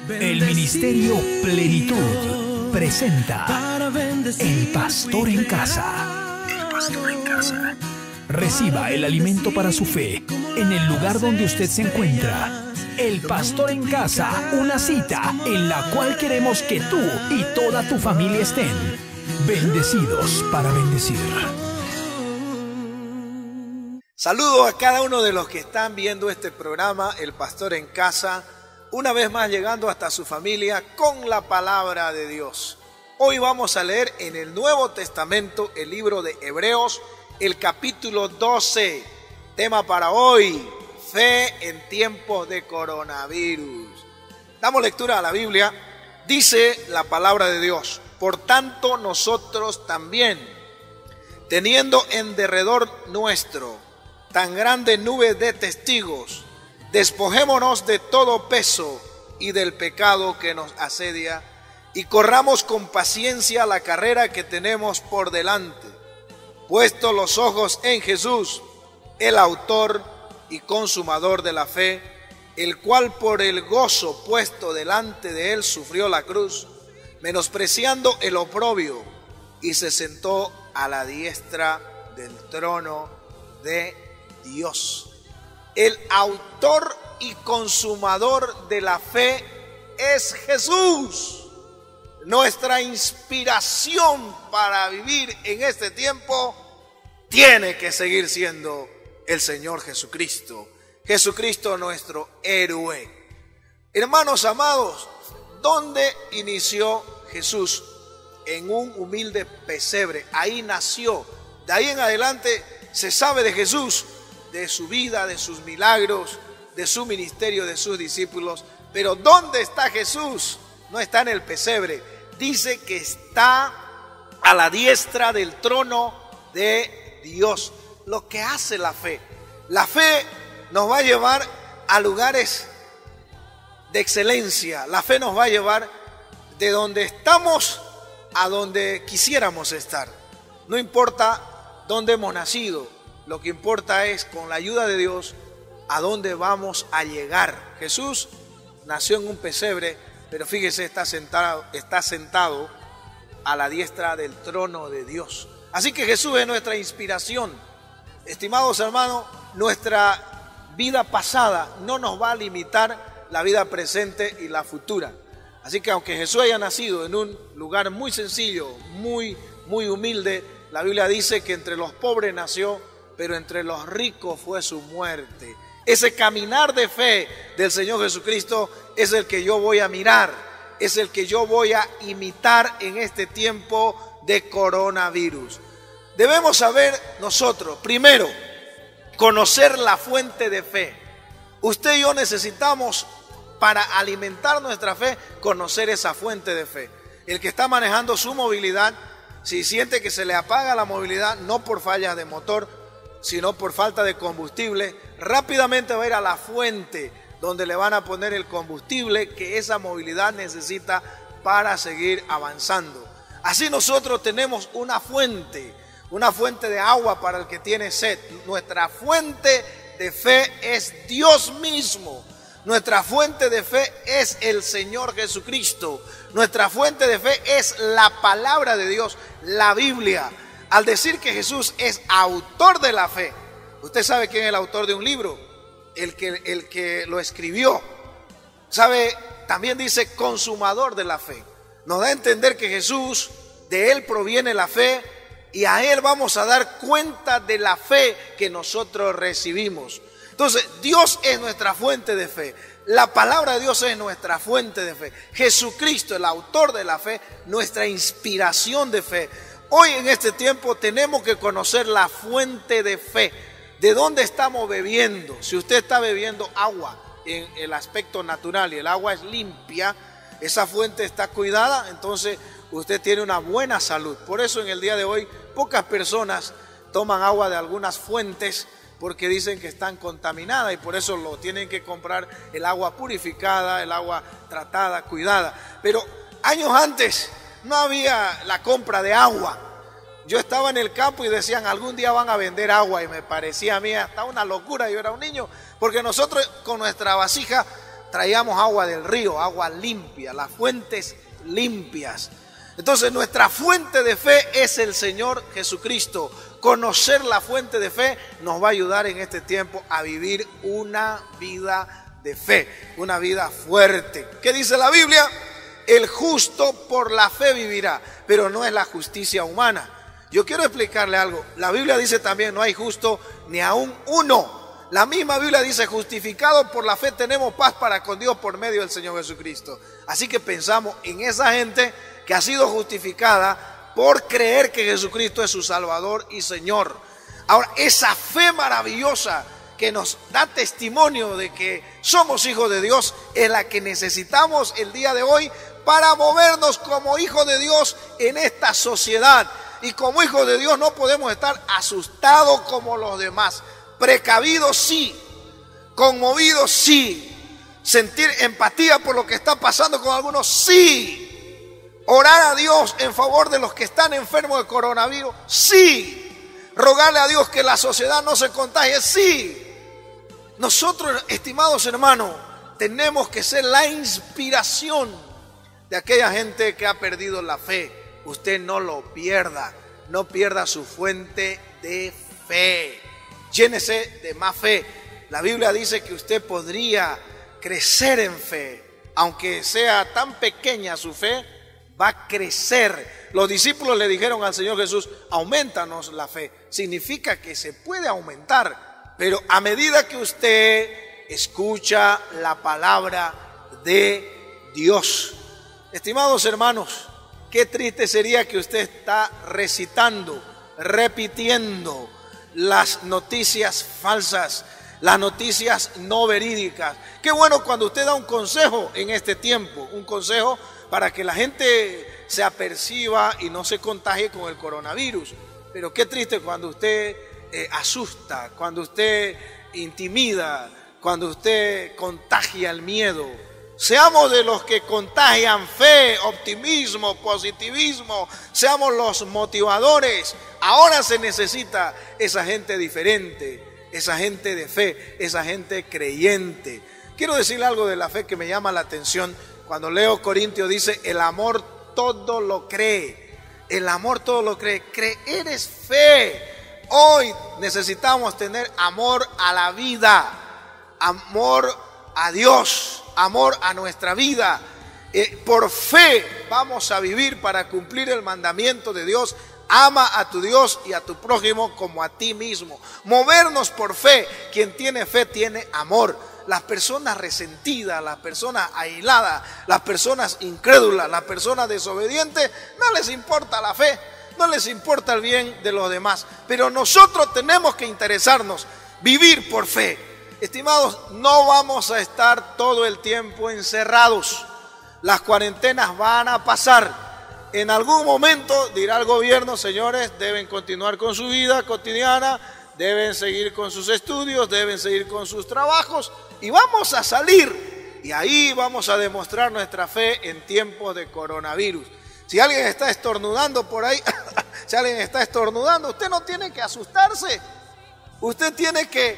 El Ministerio Plenitud presenta El Pastor en Casa. El Pastor en Casa. Reciba el alimento para su fe en el lugar donde usted se encuentra. El Pastor en Casa, una cita en la cual queremos que tú y toda tu familia estén bendecidos para bendecir. Saludo a cada uno de los que están viendo este programa, El Pastor en Casa, una vez más llegando hasta su familia con la palabra de Dios. Hoy vamos a leer en el Nuevo Testamento el libro de Hebreos, el capítulo 12. Tema para hoy: fe en tiempos de coronavirus. Damos lectura a la Biblia. Dice la palabra de Dios: por tanto nosotros también, teniendo en derredor nuestro tan grande nube de testigos, despojémonos de todo peso y del pecado que nos asedia, y corramos con paciencia la carrera que tenemos por delante, puestos los ojos en Jesús, el autor y consumador de la fe, el cual por el gozo puesto delante de él sufrió la cruz, menospreciando el oprobio, y se sentó a la diestra del trono de Dios. El autor y consumador de la fe es Jesús. Nuestra inspiración para vivir en este tiempo tiene que seguir siendo el Señor Jesucristo. Jesucristo, nuestro héroe. Hermanos amados, ¿dónde inició Jesús? En un humilde pesebre. Ahí nació. De ahí en adelante se sabe de Jesús, de su vida, de sus milagros, de su ministerio, de sus discípulos. Pero ¿dónde está Jesús? No está en el pesebre. Dice que está a la diestra del trono de Dios. Lo que hace la fe. La fe nos va a llevar a lugares de excelencia. La fe nos va a llevar de donde estamos a donde quisiéramos estar. No importa dónde hemos nacido. Lo que importa es, con la ayuda de Dios, a dónde vamos a llegar. Jesús nació en un pesebre, pero fíjese, está sentado a la diestra del trono de Dios. Así que Jesús es nuestra inspiración. Estimados hermanos, nuestra vida pasada no nos va a limitar la vida presente y la futura. Así que aunque Jesús haya nacido en un lugar muy sencillo, muy humilde, la Biblia dice que entre los pobres nació, pero entre los ricos fue su muerte. Ese caminar de fe del Señor Jesucristo es el que yo voy a mirar, es el que yo voy a imitar en este tiempo de coronavirus. Debemos saber nosotros, primero, conocer la fuente de fe. Usted y yo necesitamos, para alimentar nuestra fe, conocer esa fuente de fe. El que está manejando su movilidad, si siente que se le apaga la movilidad, no por fallas de motor, sino por falta de combustible, rápidamente va a ir a la fuente donde le van a poner el combustible que esa movilidad necesita para seguir avanzando. Así nosotros tenemos una fuente de agua para el que tiene sed. Nuestra fuente de fe es Dios mismo. Nuestra fuente de fe es el Señor Jesucristo. Nuestra fuente de fe es la palabra de Dios, la Biblia. Al decir que Jesús es autor de la fe, usted sabe quién es el autor de un libro, el que lo escribió. Sabe, también dice consumador de la fe. Nos da a entender que Jesús, de él proviene la fe, y a él vamos a dar cuenta de la fe que nosotros recibimos. Entonces, Dios es nuestra fuente de fe. La palabra de Dios es nuestra fuente de fe. Jesucristo, el autor de la fe, nuestra inspiración de fe. Hoy en este tiempo tenemos que conocer la fuente de fe. ¿De dónde estamos bebiendo? Si usted está bebiendo agua en el aspecto natural y el agua es limpia, esa fuente está cuidada, entonces usted tiene una buena salud. Por eso en el día de hoy pocas personas toman agua de algunas fuentes porque dicen que están contaminadas y por eso lo tienen que comprar el agua purificada, el agua tratada, cuidada. Pero años antes no había la compra de agua. Yo estaba en el campo y decían, algún día van a vender agua, y me parecía a mí hasta una locura. Yo era un niño, porque nosotros con nuestra vasija traíamos agua del río, agua limpia, las fuentes limpias. Entonces nuestra fuente de fe es el Señor Jesucristo. Conocer la fuente de fe nos va a ayudar en este tiempo a vivir una vida de fe, una vida fuerte. ¿Qué dice la Biblia? El justo por la fe vivirá, pero no es la justicia humana. Yo quiero explicarle algo. La Biblia dice también, no hay justo ni aún uno. La misma Biblia dice, justificado por la fe tenemos paz para con Dios por medio del Señor Jesucristo. Así que pensamos en esa gente que ha sido justificada por creer que Jesucristo es su Salvador y Señor. Ahora, esa fe maravillosa que nos da testimonio de que somos hijos de Dios es la que necesitamos el día de hoy para movernos como hijos de Dios en esta sociedad. Y como hijos de Dios no podemos estar asustados como los demás. Precavidos sí, conmovidos sí, sentir empatía por lo que está pasando con algunos sí, orar a Dios en favor de los que están enfermos de coronavirus sí, rogarle a Dios que la sociedad no se contagie sí. Nosotros, estimados hermanos, tenemos que ser la inspiración de aquella gente que ha perdido la fe. Usted no lo pierda, no pierda su fuente de fe. Llénese de más fe. La Biblia dice que usted podría crecer en fe. Aunque sea tan pequeña su fe, va a crecer. Los discípulos le dijeron al Señor Jesús, aumentanos la fe. Significa que se puede aumentar, pero a medida que usted escucha la palabra de Dios. Estimados hermanos, qué triste sería que usted está recitando, repitiendo las noticias falsas, las noticias no verídicas. Qué bueno cuando usted da un consejo en este tiempo, un consejo para que la gente se aperciba y no se contagie con el coronavirus. Pero qué triste cuando usted asusta, cuando usted intimida, cuando usted contagia el miedo. Seamos de los que contagian fe, optimismo, positivismo. Seamos los motivadores. Ahora se necesita esa gente diferente, esa gente de fe, esa gente creyente. Quiero decirle algo de la fe que me llama la atención. Cuando leo Corintios dice, el amor todo lo cree. El amor todo lo cree. Creer es fe. Hoy necesitamos tener amor a la vida, amor a Dios, amor a nuestra vida. Por fe vamos a vivir para cumplir el mandamiento de Dios. Ama a tu Dios y a tu prójimo como a ti mismo. Movernos por fe. Quien tiene fe tiene amor. Las personas resentidas, las personas aisladas, las personas incrédulas, las personas desobedientes, no les importa la fe, no les importa el bien de los demás. Pero nosotros tenemos que interesarnos, vivir por fe. Estimados, no vamos a estar todo el tiempo encerrados. Las cuarentenas van a pasar. En algún momento dirá el gobierno, señores, deben continuar con su vida cotidiana, deben seguir con sus estudios, deben seguir con sus trabajos y vamos a salir. Y ahí vamos a demostrar nuestra fe en tiempos de coronavirus. Si alguien está estornudando por ahí, si alguien está estornudando, usted no tiene que asustarse. Usted tiene que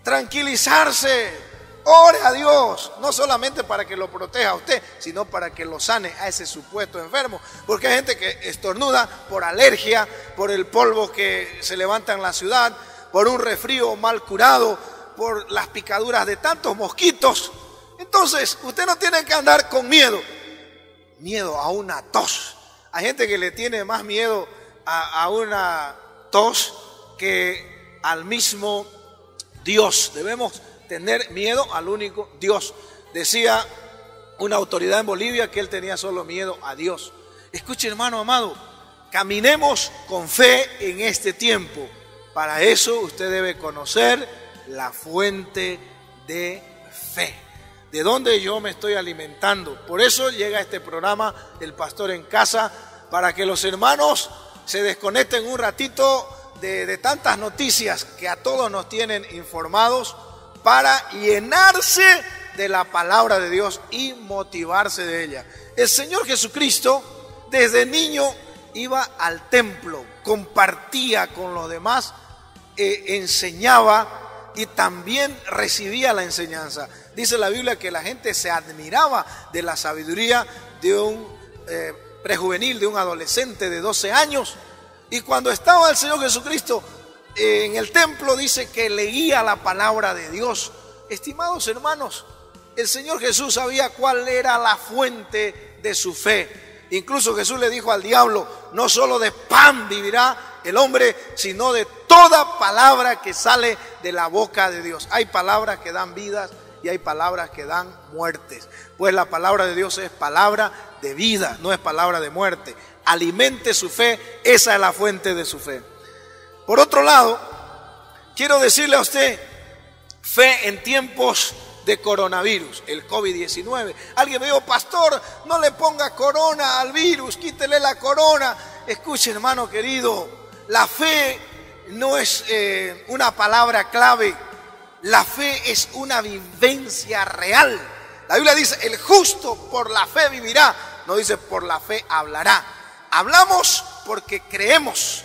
tranquilizarse. Ore a Dios, no solamente para que lo proteja a usted, sino para que lo sane a ese supuesto enfermo. Porque hay gente que estornuda por alergia, por el polvo que se levanta en la ciudad, por un resfrío mal curado, por las picaduras de tantos mosquitos. Entonces, usted no tiene que andar con miedo a una tos. Hay gente que le tiene más miedo a una tos que al mismo Dios. Debemos tener miedo al único Dios. Decía una autoridad en Bolivia que él tenía solo miedo a Dios. Escuche, hermano amado, caminemos con fe en este tiempo. Para eso usted debe conocer la fuente de fe. De dónde yo me estoy alimentando. Por eso llega este programa El Pastor en Casa, para que los hermanos se desconecten un ratito de tantas noticias que a todos nos tienen informados, para llenarse de la palabra de Dios y motivarse de ella. El Señor Jesucristo desde niño iba al templo, compartía con los demás, enseñaba y también recibía la enseñanza. Dice la Biblia que la gente se admiraba de la sabiduría de un prejuvenil, de un adolescente de 12 años. Y cuando estaba el Señor Jesucristo en el templo, dice que leía la palabra de Dios. Estimados hermanos, el Señor Jesús sabía cuál era la fuente de su fe. Incluso Jesús le dijo al diablo: no solo de pan vivirá el hombre, sino de toda palabra que sale de la boca de Dios. Hay palabras que dan vidas y hay palabras que dan muertes. Pues la palabra de Dios es palabra de vida, no es palabra de muerte. Alimente su fe, esa es la fuente de su fe. Por otro lado, quiero decirle a usted, fe en tiempos de coronavirus, el COVID-19. Alguien me dijo: pastor, no le ponga corona al virus, quítele la corona. Escuche, hermano querido, la fe no es una palabra clave. La fe es una vivencia real. La Biblia dice: el justo por la fe vivirá. No dice por la fe hablará. Hablamos porque creemos.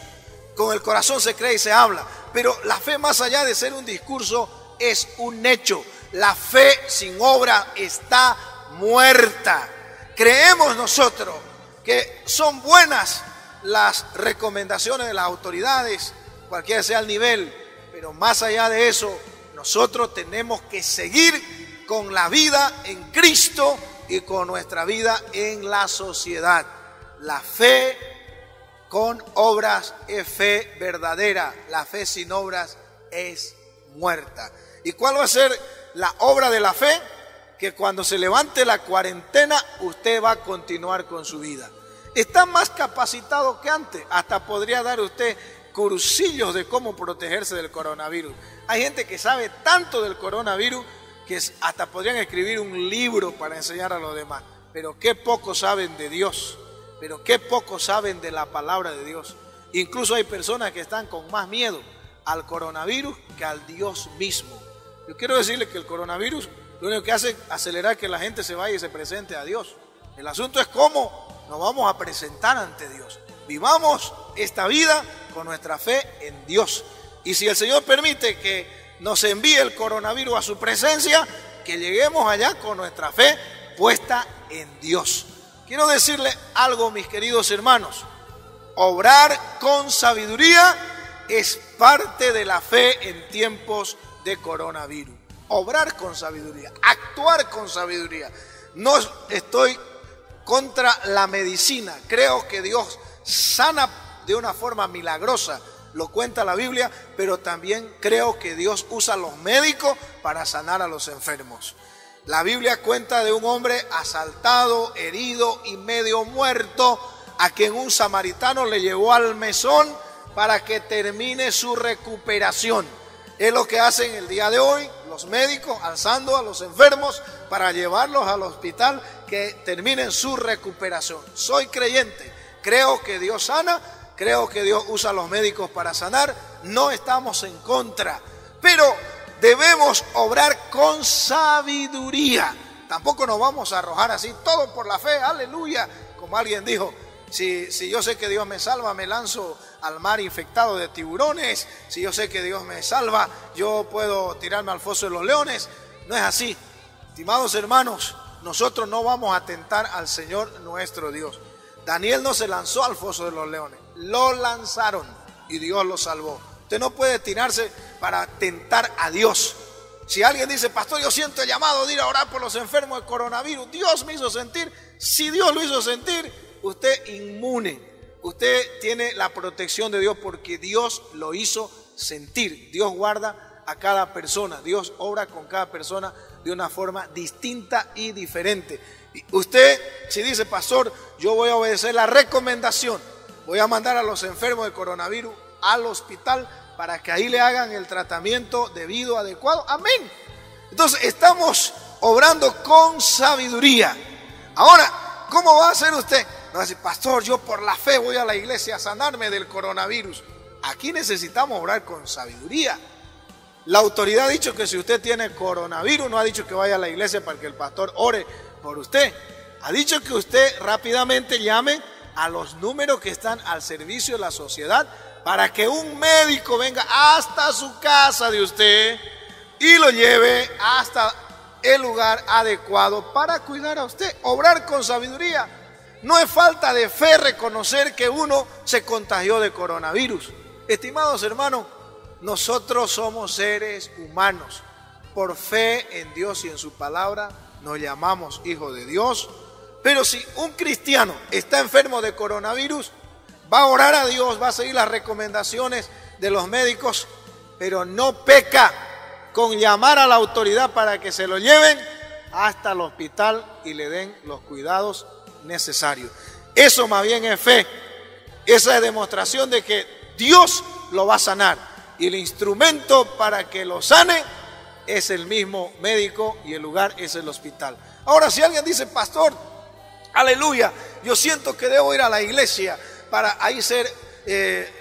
Con el corazón se cree y se habla. Pero la fe, más allá de ser un discurso, es un hecho. La fe sin obra está muerta. Creemos nosotros que son buenas las recomendaciones de las autoridades, cualquiera sea el nivel, pero más allá de eso, nosotros tenemos que seguir con la vida en Cristo y con nuestra vida en la sociedad. La fe con obras es fe verdadera. La fe sin obras es muerta. ¿Y cuál va a ser la obra de la fe? Que cuando se levante la cuarentena, usted va a continuar con su vida. Está más capacitado que antes. Hasta podría dar usted cursillos de cómo protegerse del coronavirus. Hay gente que sabe tanto del coronavirus que hasta podrían escribir un libro para enseñar a los demás. Pero qué poco saben de Dios. Pero qué poco saben de la palabra de Dios. Incluso hay personas que están con más miedo al coronavirus que al Dios mismo. Yo quiero decirle que el coronavirus lo único que hace es acelerar que la gente se vaya y se presente a Dios. El asunto es cómo nos vamos a presentar ante Dios. Vivamos esta vida con nuestra fe en Dios. Y si el Señor permite que nos envíe el coronavirus a su presencia, que lleguemos allá con nuestra fe puesta en Dios. Quiero decirle algo, mis queridos hermanos. Obrar con sabiduría es parte de la fe en tiempos de coronavirus. Obrar con sabiduría, actuar con sabiduría. No estoy contra la medicina. Creo que Dios sana de una forma milagrosa, lo cuenta la Biblia, pero también creo que Dios usa a los médicos para sanar a los enfermos. La Biblia cuenta de un hombre asaltado, herido y medio muerto, a quien un samaritano le llevó al mesón para que termine su recuperación. Es lo que hacen el día de hoy los médicos, alzando a los enfermos para llevarlos al hospital, que terminen su recuperación. Soy creyente, creo que Dios sana, creo que Dios usa a los médicos para sanar, no estamos en contra, pero debemos obrar con sabiduría. Tampoco nos vamos a arrojar así, todo por la fe, aleluya, como alguien dijo. Si yo sé que Dios me salva, me lanzo al mar infectado de tiburones. Si yo sé que Dios me salva, yo puedo tirarme al foso de los leones. No es así. Estimados hermanos, nosotros no vamos a tentar al Señor nuestro Dios. Daniel no se lanzó al foso de los leones, lo lanzaron y Dios lo salvó. Usted no puede tirarse para tentar a Dios. Si alguien dice: pastor, yo siento el llamado de ir a orar por los enfermos de coronavirus, Dios me hizo sentir. Si Dios lo hizo sentir, usted inmune, usted tiene la protección de Dios porque Dios lo hizo sentir. Dios guarda a cada persona, Dios obra con cada persona de una forma distinta y diferente. Usted, si dice: pastor, yo voy a obedecer la recomendación, voy a mandar a los enfermos de coronavirus al hospital para que ahí le hagan el tratamiento debido, adecuado, amén. Entonces estamos obrando con sabiduría. Ahora, ¿cómo va a hacer usted? No va a decir: pastor, yo por la fe voy a la iglesia a sanarme del coronavirus. Aquí necesitamos obrar con sabiduría. La autoridad ha dicho que si usted tiene coronavirus, no ha dicho que vaya a la iglesia para que el pastor ore por usted. Ha dicho que usted rápidamente llame a los números que están al servicio de la sociedad para que un médico venga hasta su casa de usted y lo lleve hasta el lugar adecuado para cuidar a usted. Obrar con sabiduría. No es falta de fe reconocer que uno se contagió de coronavirus. Estimados hermanos, nosotros somos seres humanos. Por fe en Dios y en su palabra nos llamamos hijos de Dios. Pero si un cristiano está enfermo de coronavirus, va a orar a Dios, va a seguir las recomendaciones de los médicos, pero no peca con llamar a la autoridad para que se lo lleven hasta el hospital y le den los cuidados necesarios. Eso más bien es fe. Esa es demostración de que Dios lo va a sanar. Y el instrumento para que lo sane es el mismo médico y el lugar es el hospital. Ahora, si alguien dice, pastor, aleluya, yo siento que debo ir a la iglesia para ahí ser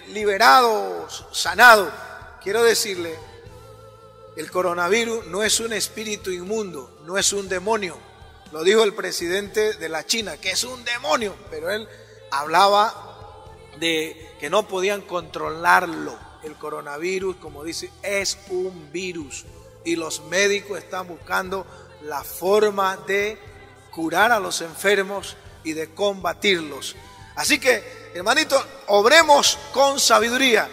liberado, sanado. Quiero decirle, el coronavirus no es un espíritu inmundo, no es un demonio. Lo dijo el presidente de la China, que es un demonio, pero él hablaba de que no podían controlarlo. El coronavirus, como dice, es un virus y los médicos están buscando la forma de curar a los enfermos y de combatirlos. Así que, hermanito, obremos con sabiduría.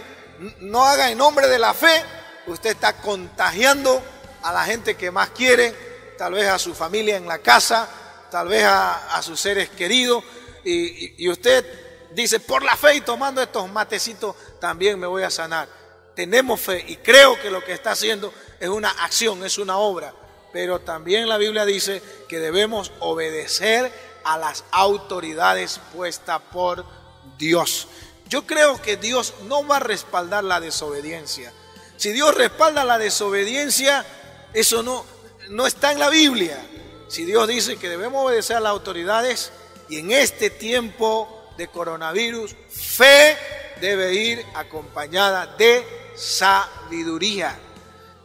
No haga en nombre de la fe. Usted está contagiando a la gente que más quiere, tal vez a su familia en la casa, tal vez a sus seres queridos, y usted dice, por la fe y tomando estos matecitos también me voy a sanar. Tenemos fe y creo que lo que está haciendo es una acción, es una obra, pero también la Biblia dice que debemos obedecer a las autoridades puestas por Dios. Yo creo que Dios no va a respaldar la desobediencia. Si Dios respalda la desobediencia, eso no está en la Biblia. Si Dios dice que debemos obedecer a las autoridades, y en este tiempo de coronavirus, fe debe ir acompañada de sabiduría.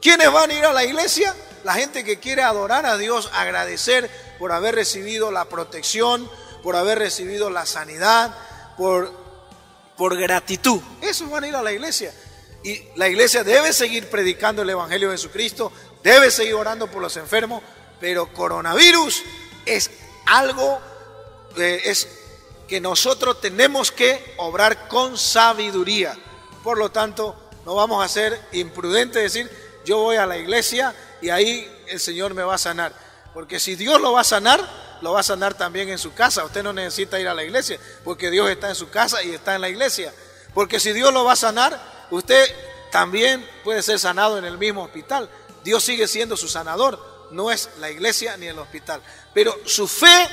¿Quiénes van a ir a la iglesia? La gente que quiere adorar a Dios, agradecer por haber recibido la protección, por haber recibido la sanidad, por gratitud. Esos van a ir a la iglesia. Y la iglesia debe seguir predicando el Evangelio de Jesucristo, debe seguir orando por los enfermos, pero coronavirus es algo que nosotros tenemos que obrar con sabiduría. Por lo tanto, no vamos a ser imprudentes, decir, yo voy a la iglesia y ahí el Señor me va a sanar. Porque si Dios lo va a sanar también en su casa. Usted no necesita ir a la iglesia, porque Dios está en su casa y está en la iglesia. Porque si Dios lo va a sanar, usted también puede ser sanado en el mismo hospital. Dios sigue siendo su sanador, no es la iglesia ni el hospital. Pero su fe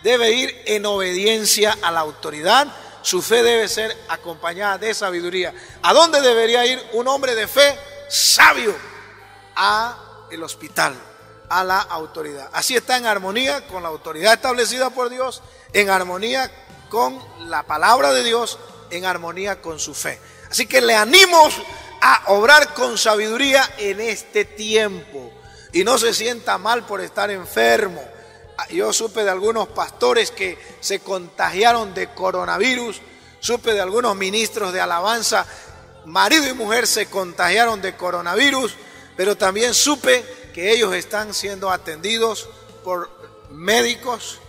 debe ir en obediencia a la autoridad. Su fe debe ser acompañada de sabiduría. ¿A dónde debería ir un hombre de fe sabio? A el hospital, a la autoridad. Así está en armonía con la autoridad establecida por Dios, en armonía con la palabra de Dios, en armonía con su fe. Así que le animo a obrar con sabiduría en este tiempo y no se sienta mal por estar enfermo. Yo supe de algunos pastores que se contagiaron de coronavirus, supe de algunos ministros de alabanza, marido y mujer se contagiaron de coronavirus, pero también supe que ellos están siendo atendidos por médicos,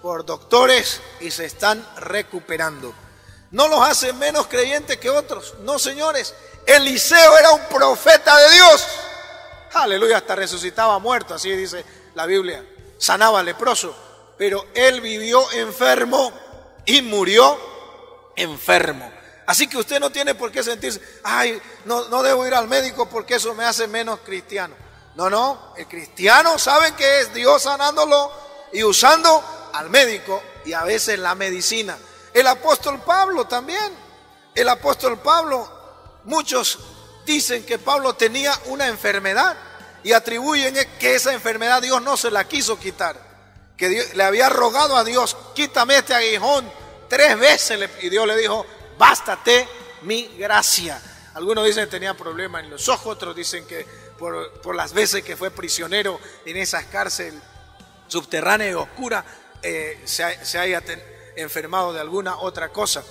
por doctores y se están recuperando. No los hace menos creyentes que otros, no señores. Eliseo era un profeta de Dios. Aleluya, hasta resucitaba muerto, así dice la Biblia. Sanaba leproso, pero él vivió enfermo y murió enfermo. Así que usted no tiene por qué sentirse, ay, no debo ir al médico porque eso me hace menos cristiano. No, el cristiano sabe que es Dios sanándolo y usando al médico y a veces la medicina. El apóstol Pablo también, muchos dicen que Pablo tenía una enfermedad y atribuyen que esa enfermedad Dios no se la quiso quitar, que Dios, le había rogado a Dios, quítame este aguijón 3 veces y Dios le dijo, bástate mi gracia. Algunos dicen que tenía problemas en los ojos, otros dicen que por las veces que fue prisionero en esa cárcel subterránea y oscura, se haya enfermado de alguna otra cosa.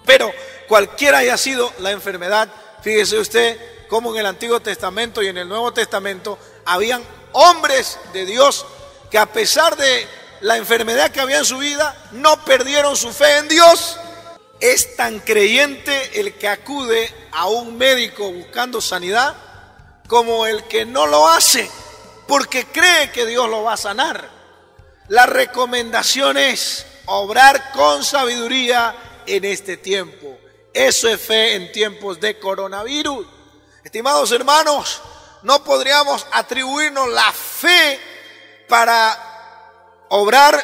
Pero cualquiera haya sido la enfermedad, fíjese usted, como en el Antiguo Testamento y en el Nuevo Testamento habían hombres de Dios que a pesar de la enfermedad que había en su vida, no perdieron su fe en Dios. Es tan creyente el que acude a un médico buscando sanidad como el que no lo hace porque cree que Dios lo va a sanar. La recomendación es obrar con sabiduría en este tiempo. Eso es fe en tiempos de coronavirus. Estimados hermanos, no podríamos atribuirnos la fe para obrar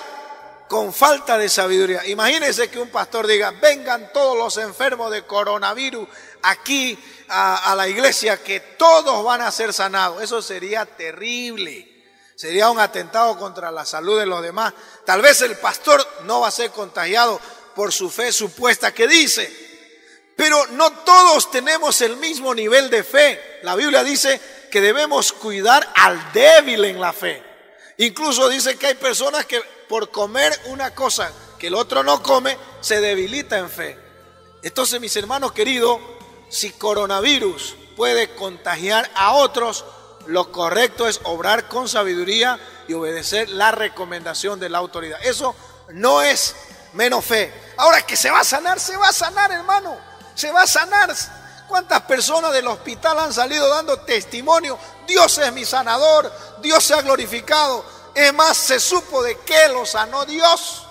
con falta de sabiduría. Imagínense que un pastor diga: vengan todos los enfermos de coronavirus aquí a la iglesia, que todos van a ser sanados. Eso sería terrible. Sería un atentado contra la salud de los demás. Tal vez el pastor no va a ser contagiado por su fe supuesta que dice, pero no todos tenemos el mismo nivel de fe. La Biblia dice que debemos cuidar al débil en la fe. Incluso dice que hay personas que por comer una cosa que el otro no come, se debilita en fe. Entonces, mis hermanos queridos, si coronavirus puede contagiar a otros, lo correcto es obrar con sabiduría y obedecer la recomendación de la autoridad. Eso no es menos fe. Ahora, que se va a sanar, hermano. Se va a sanar. ¿Cuántas personas del hospital han salido dando testimonio? Dios es mi sanador, Dios se ha glorificado. Es más, se supo de qué lo sanó Dios.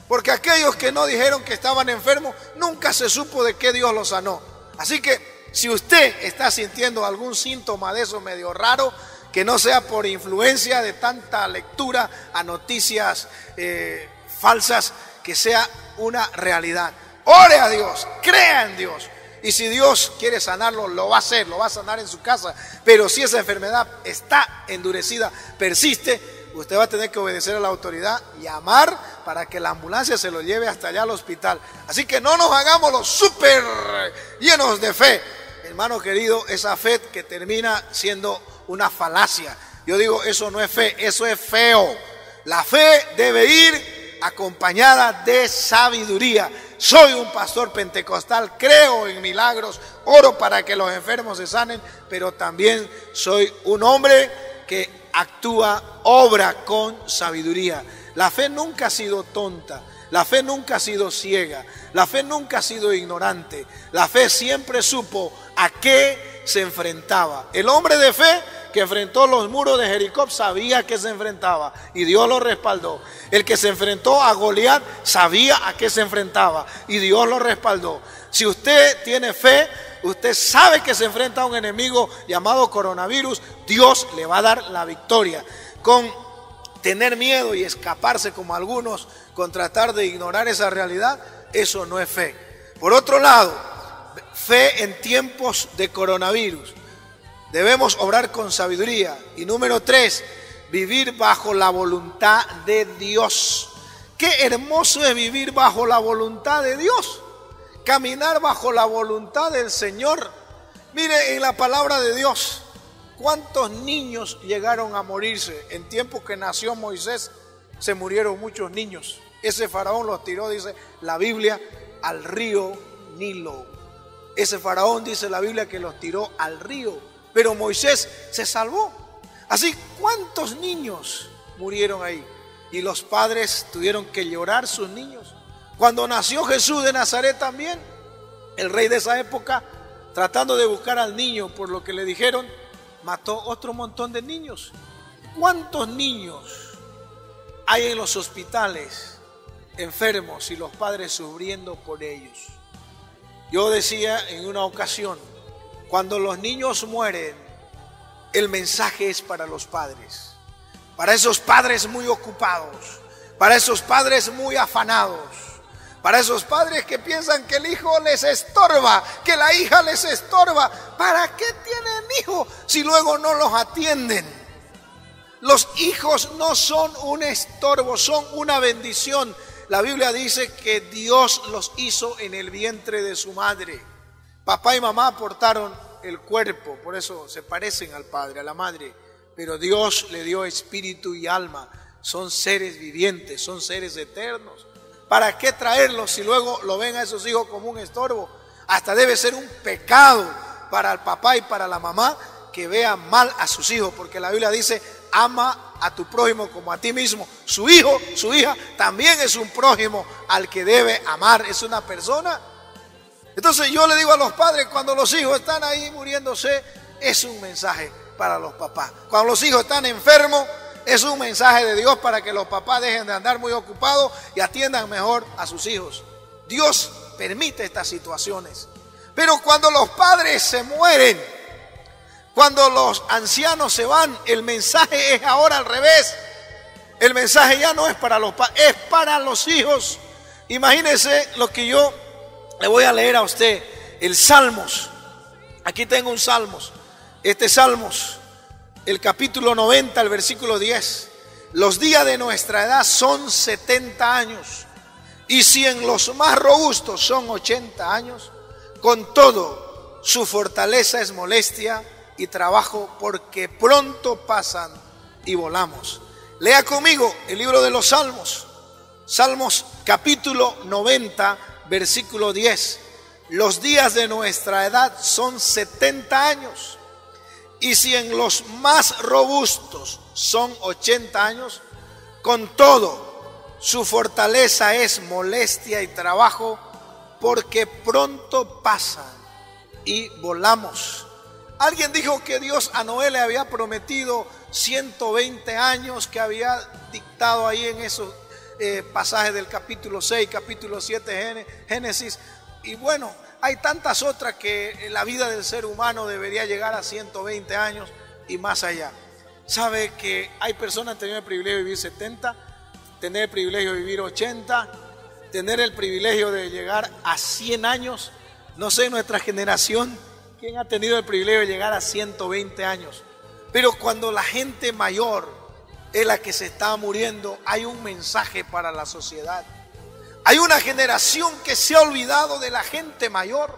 Porque aquellos que no dijeron que estaban enfermos, nunca se supo de qué Dios los sanó. Así que si usted está sintiendo algún síntoma de eso medio raro, que no sea por influencia de tanta lectura a noticias falsas, que sea una realidad. Ore a Dios, crea en Dios. Y si Dios quiere sanarlo, lo va a hacer, lo va a sanar en su casa. Pero si esa enfermedad está endurecida, persiste, usted va a tener que obedecer a la autoridad, llamar para que la ambulancia se lo lleve hasta allá al hospital. Así que no nos hagamos los súper llenos de fe. Hermano querido, esa fe que termina siendo una falacia. Yo digo, eso no es fe, eso es feo. La fe debe ir acompañada de sabiduría. Soy un pastor pentecostal, creo en milagros, oro para que los enfermos se sanen, pero también soy un hombre que actúa, obra con sabiduría. La fe nunca ha sido tonta, la fe nunca ha sido ciega, la fe nunca ha sido ignorante. La fe siempre supo a qué se enfrentaba. El hombre de fe que enfrentó los muros de Jericó sabía a qué se enfrentaba y Dios lo respaldó. El que se enfrentó a Goliat sabía a qué se enfrentaba y Dios lo respaldó. Si usted tiene fe, usted sabe que se enfrenta a un enemigo llamado coronavirus, Dios le va a dar la victoria. Con tener miedo y escaparse como algunos, con tratar de ignorar esa realidad, eso no es fe. Por otro lado, fe en tiempos de coronavirus. Debemos obrar con sabiduría. Y número 3, vivir bajo la voluntad de Dios. Qué hermoso es vivir bajo la voluntad de Dios. Caminar bajo la voluntad del Señor. Mire en la palabra de Dios, cuántos niños llegaron a morirse. En tiempo que nació Moisés, se murieron muchos niños. Ese faraón los tiró, dice la Biblia, al río Nilo. Ese faraón, dice la Biblia, que los tiró al río. Pero Moisés se salvó. Así, ¿cuántos niños murieron ahí? Y los padres tuvieron que llorar sus niños. Cuando nació Jesús de Nazaret también, el rey de esa época, tratando de buscar al niño por lo que le dijeron, mató otro montón de niños. ¿Cuántos niños hay en los hospitales enfermos y los padres sufriendo por ellos? Yo decía en una ocasión, cuando los niños mueren, el mensaje es para los padres. Para esos padres muy ocupados, para esos padres muy afanados, para esos padres que piensan que el hijo les estorba, que la hija les estorba. ¿Para qué tienen hijos si luego no los atienden? Los hijos no son un estorbo, son una bendición. La Biblia dice que Dios los hizo en el vientre de su madre. Papá y mamá aportaron el cuerpo, por eso se parecen al padre, a la madre, pero Dios le dio espíritu y alma. Son seres vivientes, son seres eternos. ¿Para qué traerlos si luego lo ven a esos hijos como un estorbo? Hasta debe ser un pecado para el papá y para la mamá que vean mal a sus hijos, porque la Biblia dice: ama a tu prójimo como a ti mismo. Su hijo, su hija también es un prójimo al que debe amar, es una persona. Entonces yo le digo a los padres, cuando los hijos están ahí muriéndose, es un mensaje para los papás. Cuando los hijos están enfermos, es un mensaje de Dios para que los papás dejen de andar muy ocupados y atiendan mejor a sus hijos. Dios permite estas situaciones. Pero cuando los padres se mueren, cuando los ancianos se van, el mensaje es ahora al revés. El mensaje ya no es para los padres, es para los hijos. Imagínense lo que yo le voy a leer a usted. El Salmos. Aquí tengo un Salmos. Este Salmos, el capítulo 90, el versículo 10. Los días de nuestra edad son 70 años. Y si en los más robustos son 80 años, con todo su fortaleza es molestia y trabajo, porque pronto pasan y volamos. Lea conmigo el libro de los Salmos. Salmos capítulo 90, versículo 10. Los días de nuestra edad son 70 años. Y si en los más robustos son 80 años, con todo su fortaleza es molestia y trabajo, porque pronto pasan y volamos. Alguien dijo que Dios a Noé le había prometido 120 años, que había dictado ahí en esos pasajes del capítulo 6, capítulo 7, Génesis. Y bueno, hay tantas otras que la vida del ser humano debería llegar a 120 años y más allá. ¿Sabe que hay personas que tienen el privilegio de vivir 70, tener el privilegio de vivir 80, tener el privilegio de llegar a 100 años? No sé, nuestra generación, ¿quién ha tenido el privilegio de llegar a 120 años? Pero cuando la gente mayor es la que se está muriendo, hay un mensaje para la sociedad. Hay una generación que se ha olvidado de la gente mayor.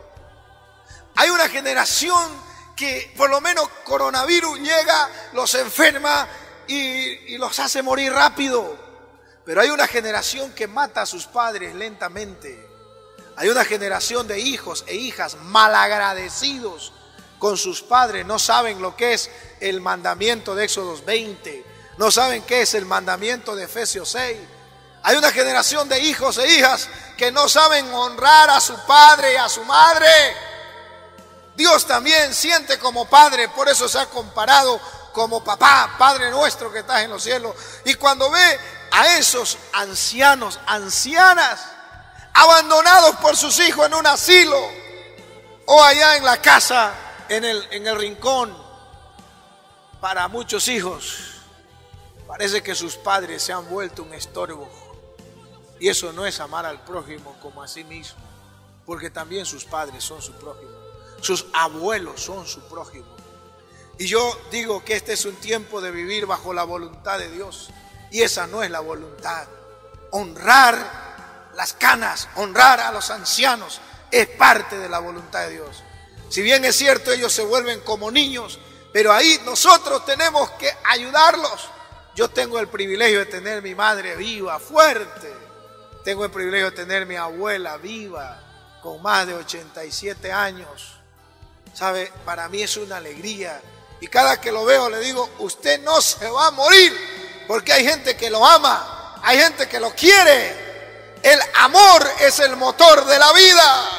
Hay una generación que por lo menos coronavirus llega, los enferma y los hace morir rápido. Pero hay una generación que mata a sus padres lentamente. Hay una generación de hijos e hijas malagradecidos con sus padres. No saben lo que es el mandamiento de Éxodo 20. No saben qué es el mandamiento de Efesios 6. Hay una generación de hijos e hijas que no saben honrar a su padre y a su madre. Dios también siente como padre, por eso se ha comparado como papá, Padre nuestro que estás en los cielos. Y cuando ve a esos ancianos, ancianas, abandonados por sus hijos en un asilo o allá en la casa, en el rincón, para muchos hijos parece que sus padres se han vuelto un estorbo. Y eso no es amar al prójimo como a sí mismo, porque también sus padres son su prójimo, sus abuelos son su prójimo. Y yo digo que este es un tiempo de vivir bajo la voluntad de Dios, y esa no es la voluntad. Honrar las canas, honrar a los ancianos es parte de la voluntad de Dios. Si bien es cierto, ellos se vuelven como niños, pero ahí nosotros tenemos que ayudarlos. Yo tengo el privilegio de tener mi madre viva, fuerte. Tengo el privilegio de tener mi abuela viva, con más de 87 años. ¿Sabe? Para mí es una alegría. Y cada que lo veo le digo, usted no se va a morir, porque hay gente que lo ama, hay gente que lo quiere. El amor es el motor de la vida.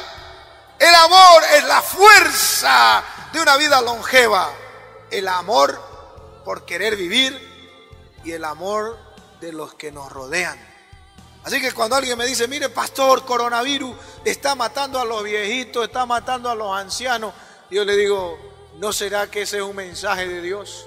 El amor es la fuerza de una vida longeva. El amor por querer vivir y el amor de los que nos rodean. Así que cuando alguien me dice, mire pastor, coronavirus está matando a los viejitos, está matando a los ancianos, yo le digo, ¿no será que ese es un mensaje de Dios?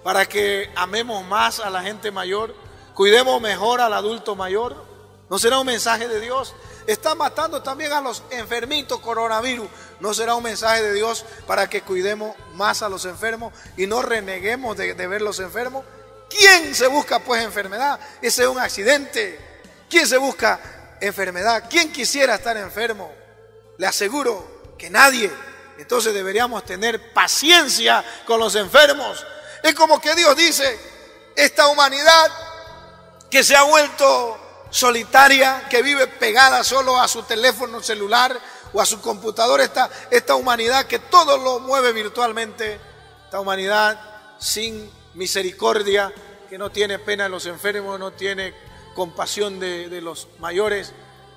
Para que amemos más a la gente mayor, cuidemos mejor al adulto mayor. ¿No será un mensaje de Dios? Está matando también a los enfermitos coronavirus. ¿No será un mensaje de Dios para que cuidemos más a los enfermos y no reneguemos de ver los enfermos? ¿Quién se busca pues enfermedad? Ese es un accidente. ¿Quién se busca enfermedad? ¿Quién quisiera estar enfermo? Le aseguro que nadie. Entonces deberíamos tener paciencia con los enfermos. Es como que Dios dice, esta humanidad que se ha vuelto solitaria, que vive pegada solo a su teléfono celular o a su computadora esta humanidad que todo lo mueve virtualmente, esta humanidad sin misericordia, que no tiene pena de los enfermos, no tiene compasión de los mayores,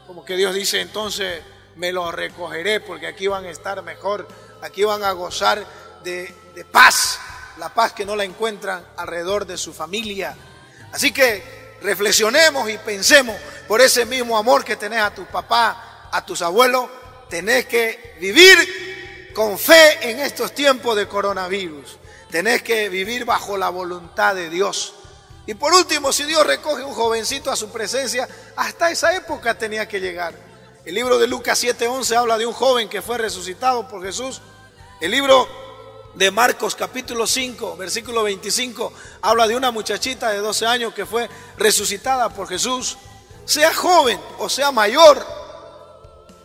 como que Dios dice, entonces me los recogeré porque aquí van a estar mejor, aquí van a gozar de paz, la paz que no la encuentran alrededor de su familia. Así que reflexionemos y pensemos, por ese mismo amor que tenés a tu papá, a tus abuelos, tenés que vivir con fe en estos tiempos de coronavirus. Tenés que vivir bajo la voluntad de Dios. Y por último, si Dios recoge un jovencito a su presencia, hasta esa época tenía que llegar. El libro de Lucas 7:11 habla de un joven que fue resucitado por Jesús. El libro de Marcos capítulo 5, versículo 25, habla de una muchachita de 12 años que fue resucitada por Jesús. Sea joven o sea mayor,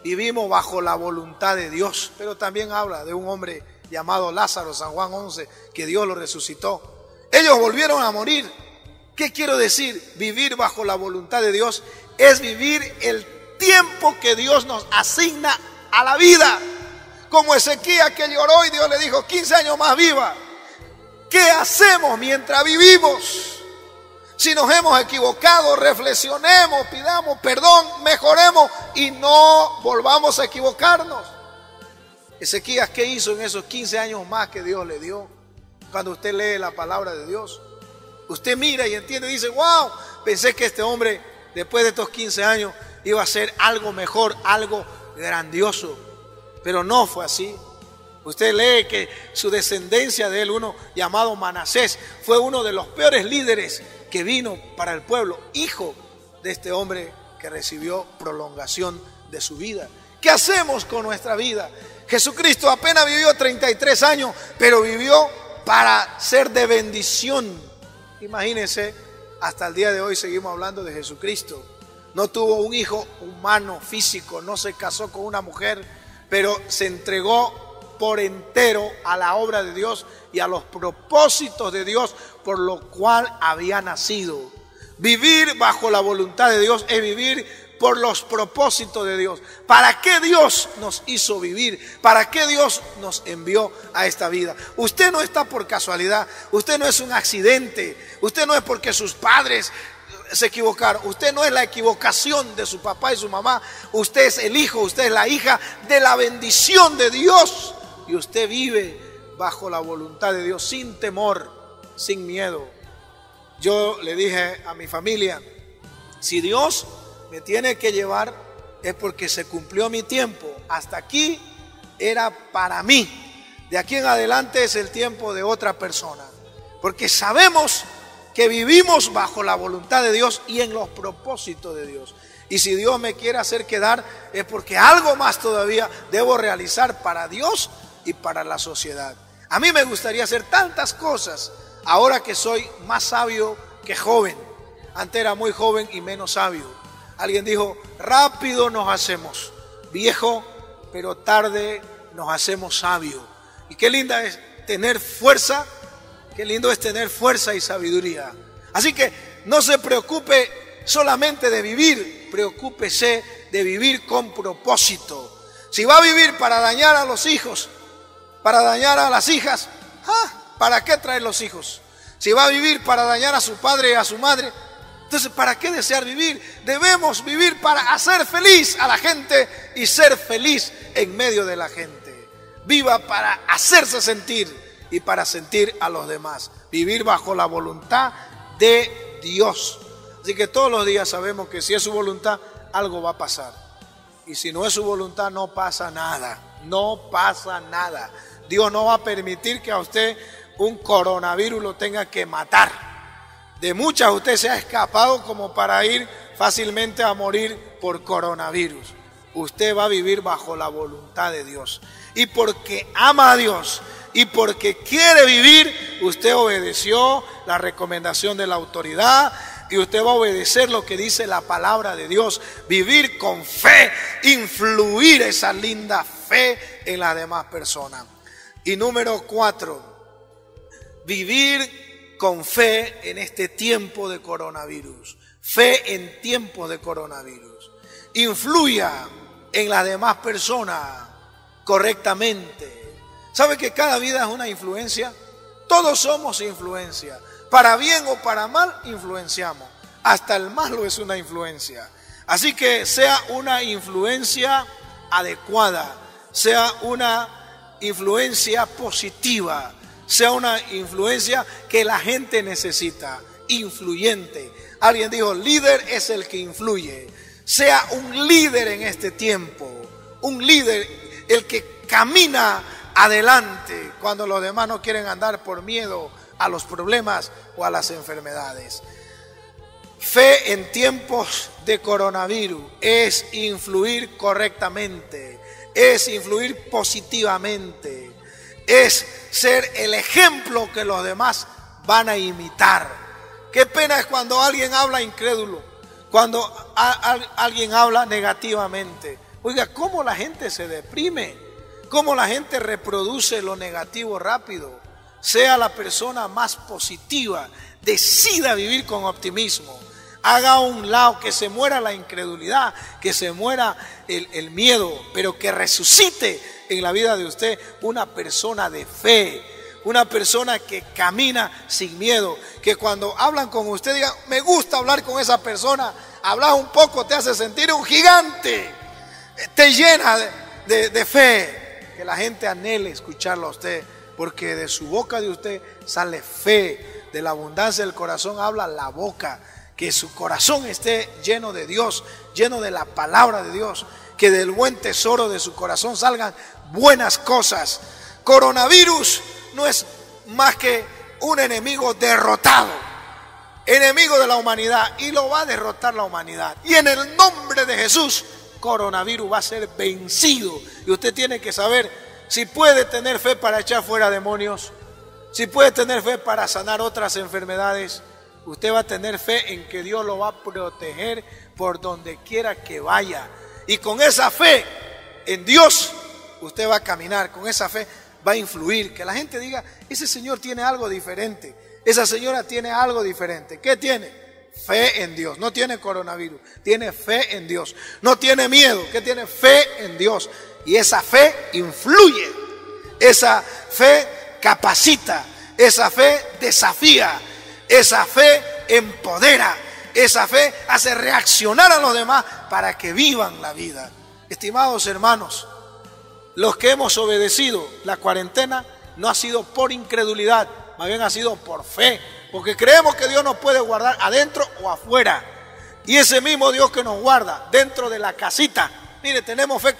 vivimos bajo la voluntad de Dios. Pero también habla de un hombre llamado Lázaro, San Juan 11, que Dios lo resucitó. Ellos volvieron a morir. ¿Qué quiero decir? Vivir bajo la voluntad de Dios es vivir el tiempo que Dios nos asigna a la vida. Como Ezequías, que lloró y Dios le dijo 15 años más viva. ¿Qué hacemos mientras vivimos? Si nos hemos equivocado, reflexionemos, pidamos perdón, mejoremos y no volvamos a equivocarnos. Ezequías, ¿qué hizo en esos 15 años más que Dios le dio? Cuando usted lee la palabra de Dios, usted mira y entiende y dice, wow, pensé que este hombre después de estos 15 años iba a ser algo mejor, algo grandioso. Pero no fue así. Usted lee que su descendencia de él, uno llamado Manasés, fue uno de los peores líderes que vino para el pueblo, hijo de este hombre que recibió prolongación de su vida. ¿Qué hacemos con nuestra vida? Jesucristo apenas vivió 33 años, pero vivió para ser de bendición. Imagínense, hasta el día de hoy seguimos hablando de Jesucristo. No tuvo un hijo humano, físico, no se casó con una mujer, pero se entregó por entero a la obra de Dios y a los propósitos de Dios por lo cual había nacido. Vivir bajo la voluntad de Dios es vivir por los propósitos de Dios. ¿Para qué Dios nos hizo vivir? ¿Para qué Dios nos envió a esta vida? Usted no está por casualidad, usted no es un accidente, usted no es porque sus padres se equivocaron, usted no es la equivocación de su papá y su mamá, usted es el hijo, usted es la hija de la bendición de Dios y usted vive bajo la voluntad de Dios sin temor, sin miedo. Yo le dije a mi familia, si Dios me tiene que llevar es porque se cumplió mi tiempo, hasta aquí era para mí, de aquí en adelante es el tiempo de otra persona, porque sabemos que vivimos bajo la voluntad de Dios y en los propósitos de Dios. Y si Dios me quiere hacer quedar es porque algo más todavía debo realizar para Dios y para la sociedad. A mí me gustaría hacer tantas cosas ahora que soy más sabio que joven. Antes era muy joven y menos sabio. Alguien dijo, rápido nos hacemos viejo, pero tarde nos hacemos sabio. Y qué linda es tener fuerza. Qué lindo es tener fuerza y sabiduría. Así que no se preocupe solamente de vivir, preocúpese de vivir con propósito. Si va a vivir para dañar a los hijos, para dañar a las hijas, ¿para qué traer los hijos? Si va a vivir para dañar a su padre y a su madre, entonces ¿para qué desear vivir? Debemos vivir para hacer feliz a la gente y ser feliz en medio de la gente. Viva para hacerse sentir y para sentir a los demás. Vivir bajo la voluntad de Dios. Así que todos los días sabemos que si es su voluntad, algo va a pasar. Y si no es su voluntad, no pasa nada. No pasa nada. Dios no va a permitir que a usted un coronavirus lo tenga que matar. De muchas usted se ha escapado como para ir fácilmente a morir por coronavirus. Usted va a vivir bajo la voluntad de Dios. Y porque ama a Dios y porque quiere vivir, usted obedeció la recomendación de la autoridad y usted va a obedecer lo que dice la palabra de Dios. Vivir con fe, influir esa linda fe en las demás personas. Y número 4, vivir con fe en este tiempo de coronavirus. Fe en tiempos de coronavirus. Influya en las demás personas correctamente. ¿Sabe que cada vida es una influencia? Todos somos influencia. Para bien o para mal, influenciamos. Hasta el malo es una influencia. Así que sea una influencia adecuada, sea una influencia positiva, sea una influencia que la gente necesita, influyente. Alguien dijo, líder es el que influye. Sea un líder en este tiempo, un líder, el que camina adelante cuando los demás no quieren andar por miedo a los problemas o a las enfermedades. Fe en tiempos de coronavirus es influir correctamente, es influir positivamente, es ser el ejemplo que los demás van a imitar. Qué pena es cuando alguien habla incrédulo, cuando alguien habla negativamente. Oiga, cómo la gente se deprime, cómo la gente reproduce lo negativo rápido. Sea la persona más positiva, decida vivir con optimismo. Haga a un lado, que se muera la incredulidad, que se muera el miedo, pero que resucite en la vida de usted una persona de fe, una persona que camina sin miedo, que cuando hablan con usted digan, me gusta hablar con esa persona, hablar un poco te hace sentir un gigante, te llena de fe, que la gente anhele escucharlo a usted, porque de su boca de usted sale fe, de la abundancia del corazón habla la boca. Que su corazón esté lleno de Dios, lleno de la palabra de Dios, que del buen tesoro de su corazón salgan buenas cosas. Coronavirus no es más que un enemigo derrotado, enemigo de la humanidad, y lo va a derrotar la humanidad. Y en el nombre de Jesús, coronavirus va a ser vencido. Y usted tiene que saber si puede tener fe para echar fuera demonios, si puede tener fe para sanar otras enfermedades. Usted va a tener fe en que Dios lo va a proteger por donde quiera que vaya. Y con esa fe en Dios, usted va a caminar. Con esa fe va a influir. Que la gente diga, ese señor tiene algo diferente. Esa señora tiene algo diferente. ¿Qué tiene? Fe en Dios. No tiene coronavirus. Tiene fe en Dios. No tiene miedo. ¿Qué tiene? Fe en Dios. Y esa fe influye. Esa fe capacita. Esa fe desafía. Esa fe empodera, esa fe hace reaccionar a los demás para que vivan la vida. Estimados hermanos, los que hemos obedecido la cuarentena no ha sido por incredulidad, más bien ha sido por fe, porque creemos que Dios nos puede guardar adentro o afuera. Y ese mismo Dios que nos guarda dentro de la casita, mire, tenemos fe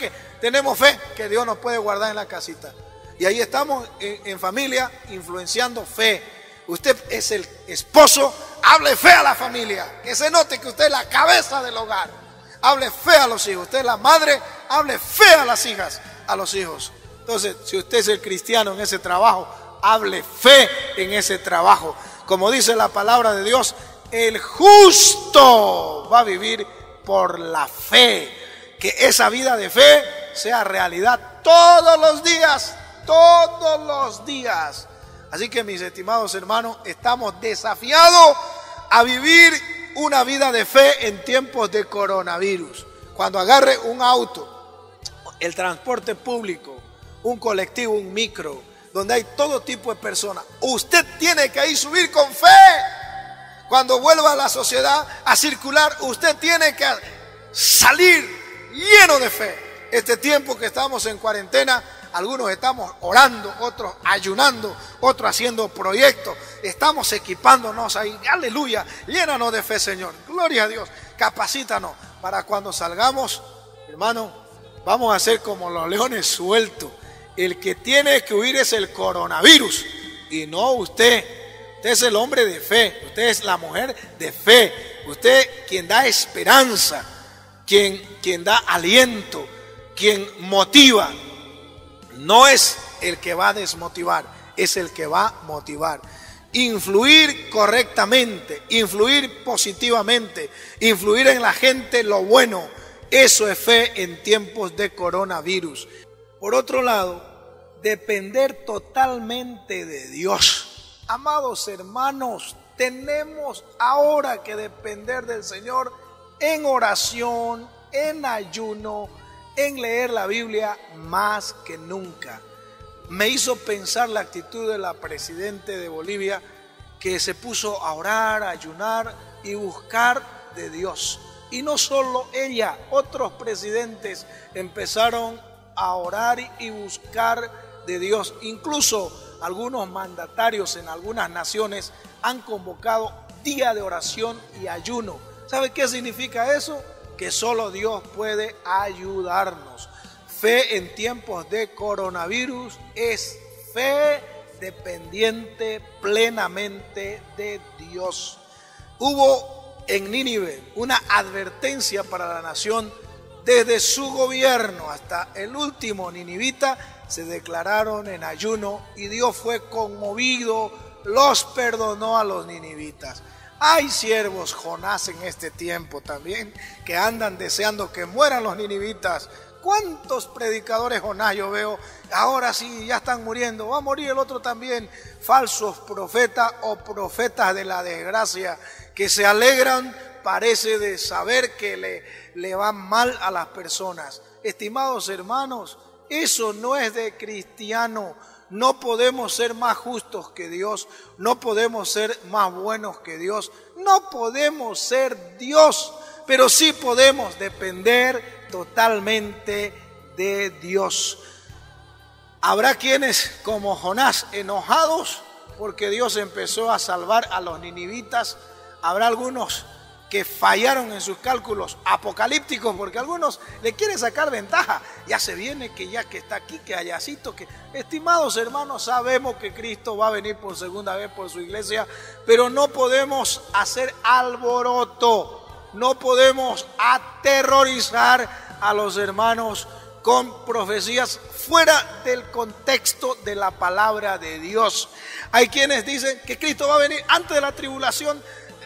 que Dios nos puede guardar en la casita. Y ahí estamos en familia influenciando fe. Usted es el esposo, hable fe a la familia, que se note que usted es la cabeza del hogar. Hable fe a los hijos. Usted es la madre, hable fe a las hijas, a los hijos. Entonces, si usted es el cristiano en ese trabajo, hable fe en ese trabajo. Como dice la palabra de Dios, el justo va a vivir por la fe. Que esa vida de fe sea realidad todos los días, todos los días. Así que mis estimados hermanos, estamos desafiados a vivir una vida de fe en tiempos de coronavirus. Cuando agarre un auto, el transporte público, un colectivo, un micro, donde hay todo tipo de personas, usted tiene que ahí subir con fe. Cuando vuelva a la sociedad a circular, usted tiene que salir lleno de fe. Este tiempo que estamos en cuarentena, algunos estamos orando, otros ayunando, otros haciendo proyectos. Estamos equipándonos ahí. Aleluya. Llénanos de fe, Señor. Gloria a Dios. Capacítanos para cuando salgamos, hermano, vamos a ser como los leones sueltos. El que tiene que huir es el coronavirus y no usted. Usted es el hombre de fe. Usted es la mujer de fe. Usted quien da esperanza, quien da aliento, quien motiva. No es el que va a desmotivar, es el que va a motivar. Influir correctamente, influir positivamente, influir en la gente lo bueno. Eso es fe en tiempos de coronavirus. Por otro lado, depender totalmente de Dios. Amados hermanos, tenemos ahora que depender del Señor en oración, en ayuno, en leer la Biblia más que nunca. Me hizo pensar la actitud de la presidenta de Bolivia, que se puso a orar, a ayunar y buscar de Dios. Y no solo ella, otros presidentes empezaron a orar y buscar de Dios. Incluso algunos mandatarios en algunas naciones han convocado día de oración y ayuno. ¿Sabe qué significa eso? Que solo Dios puede ayudarnos. Fe en tiempos de coronavirus es fe dependiente plenamente de Dios. Hubo en Nínive una advertencia para la nación. Desde su gobierno hasta el último ninivita se declararon en ayuno y Dios fue conmovido, los perdonó a los ninivitas. Hay siervos Jonás en este tiempo también que andan deseando que mueran los ninivitas. ¿Cuántos predicadores Jonás yo veo? Ahora sí, ya están muriendo, va a morir el otro también. Falsos profetas o profetas de la desgracia que se alegran, parece, de saber que le va mal a las personas. Estimados hermanos, eso no es de cristiano. No podemos ser más justos que Dios, no podemos ser más buenos que Dios, no podemos ser Dios, pero sí podemos depender totalmente de Dios. Habrá quienes, como Jonás, enojados porque Dios empezó a salvar a los ninivitas. Habrá algunos que fallaron en sus cálculos apocalípticos, porque algunos le quieren sacar ventaja. Ya se viene, que ya que está aquí, que allácito, que... Estimados hermanos, sabemos que Cristo va a venir por segunda vez por su iglesia, pero no podemos hacer alboroto, no podemos aterrorizar a los hermanos con profecías fuera del contexto de la palabra de Dios. Hay quienes dicen que Cristo va a venir antes de la tribulación,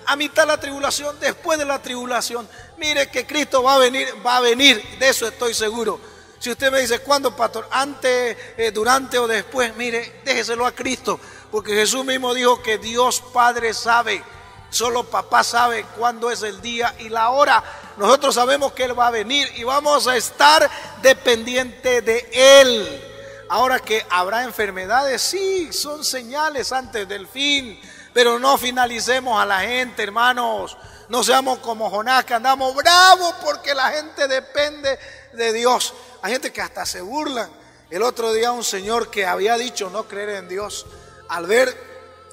a mitad de la tribulación, después de la tribulación. Mire que Cristo va a venir, de eso estoy seguro. Si usted me dice, ¿cuándo, pastor? ¿Antes, durante o después? Mire, déjeselo a Cristo, porque Jesús mismo dijo que Dios Padre sabe, solo papá sabe cuándo es el día y la hora. Nosotros sabemos que Él va a venir y vamos a estar dependientes de Él. Ahora, que habrá enfermedades, sí, son señales antes del fin. Pero no finalicemos a la gente, hermanos. No seamos como Jonás, que andamos bravos porque la gente depende de Dios. Hay gente que hasta se burlan. El otro día un señor que había dicho no creer en Dios, al ver